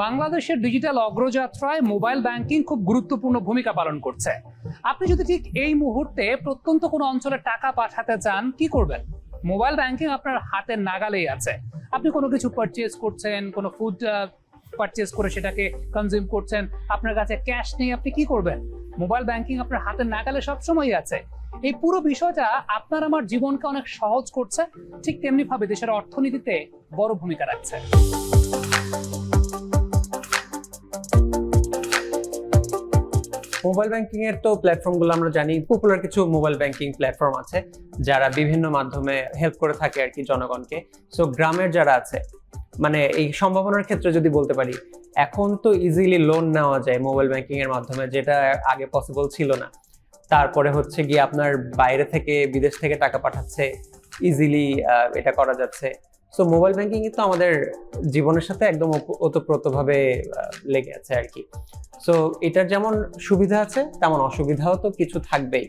বাংলাদেশের ডিজিটাল অগ্রযাত্রায় mobile banking খুব গুরুত্বপূর্ণ ভূমিকা পালন করছে। আপনি যদি ঠিক এই মুহূর্তে প্রত্যন্ত কোনো অঞ্চলে টাকা পাঠাতে চান, কি করবেন? মোবাইল ব্যাংকিং আপনার হাতের নাগালেই আছে। আপনি কোনো কিছু পারচেজ করছেন, কোনো ফুড পারচেজ করে সেটাকে কনজিউম করছেন, আপনার কাছে ক্যাশ নেই, আপনি কি করবেন? মোবাইল ব্যাংকিং আপনার হাতের নাগালে সবসময়ই আছে। এই পুরো বিষয়টা আপনার আমার জীবনকে অনেক সহজ করছে, ঠিক তেমনি ভাবে দেশের অর্থনীতিতে বড় ভূমিকা রাখছে। মোবাইল ব্যাংকিং এর তো প্ল্যাটফর্মগুলো আমরা জানি, পপুলার কিছু মোবাইল ব্যাংকিং প্ল্যাটফর্ম আছে যারা বিভিন্ন মাধ্যমে হেল্প করে থাকে আর কি জনগণকে। সো গ্রামের যারা আছে, মানে এই সম্ভাবনার ক্ষেত্রে যদি বলতে পারি, এখন তো ইজিলি লোন নেওয়া যায় মোবাইল ব্যাংকিং এর মাধ্যমে, যেটা আগে পসিবল ছিল না। তারপরে হচ্ছে গিয়ে আপনার বাইরে থেকে, বিদেশ থেকে টাকা পাঠাচ্ছে, ইজিলি এটা করা যাচ্ছে। সো মোবাইল ব্যাংকিং তো আমাদের জীবনের সাথে একদম ওতপ্রোতভাবে লেগে আছে আর কি। সো এটার যেমন সুবিধা আছে তেমন অসুবিধাও তো কিছু থাকবেই,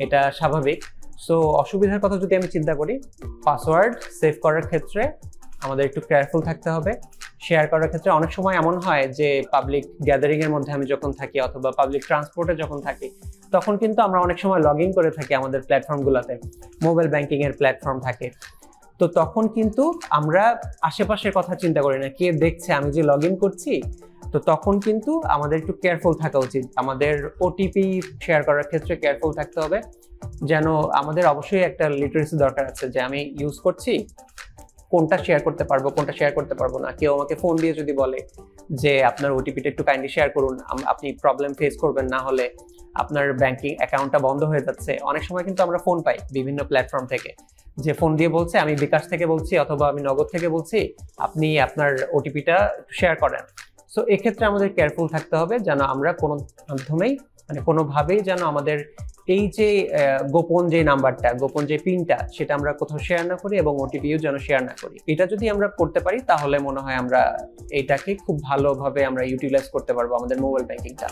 এটা স্বাভাবিক। সো অসুবিধার কথা যদি আমি চিন্তা করি, পাসওয়ার্ড সেভ করার ক্ষেত্রে আমাদের একটু কেয়ারফুল থাকতে হবে। শেয়ার করার ক্ষেত্রে অনেক সময় এমন হয় যে পাবলিক গ্যাদারিং এর মধ্যে আমি যখন থাকি অথবা পাবলিক ট্রান্সপোর্টে যখন থাকি, তখন কিন্তু আমরা অনেক সময় লগ ইন করে থাকি আমাদের প্ল্যাটফর্মগুলোতে, মোবাইল ব্যাংকিং এর প্ল্যাটফর্ম থাকে। তো তখন কিন্তু আমরা আশেপাশের কথা চিন্তা করি না, কে দেখছে আমি যে লগ ইন করছি। তো তখন কিন্তু আমাদের একটু কেয়ারফুল থাকা উচিত। আমাদের ওটিপি শেয়ার করার ক্ষেত্রে কেয়ারফুল থাকতে হবে, যেন আমাদের অবশ্যই একটা লিটারেসি দরকার আছে যে আমি ইউজ করছি, কোনটা শেয়ার করতে পারবো, কোনটা শেয়ার করতে পারবো না। কেউ আমাকে ফোন দিয়ে যদি বলে যে আপনার ওটিপিটা একটু কাইন্ডলি শেয়ার করুন, আপনি প্রবলেম ফেস করবেন, না হলে আপনার ব্যাংকিং অ্যাকাউন্টটা বন্ধ হয়ে যাচ্ছে। অনেক সময় কিন্তু আমরা ফোন পাই বিভিন্ন প্ল্যাটফর্ম থেকে, যে ফোন দিয়ে বলছে আমি বিকাশ থেকে বলছি অথবা আমি নগদ থেকে বলছি, আপনি আপনার ওটিপিটা শেয়ার করেন। সো এক্ষেত্রে আমাদের কেয়ারফুল থাকতে হবে যেন আমরা কোনো মাধ্যমেই, মানে কোনোভাবেই যেন আমাদের এই যে গোপন যে নাম্বারটা, গোপন যে পিনটা, সেটা আমরা কোথাও শেয়ার না করি এবং ওটিপিও যেন শেয়ার না করি। এটা যদি আমরা করতে পারি তাহলে মনে হয় আমরা এইটাকে খুব ভালোভাবে আমরা ইউটিলাইজ করতে পারবো আমাদের মোবাইল ব্যাংকিংটা।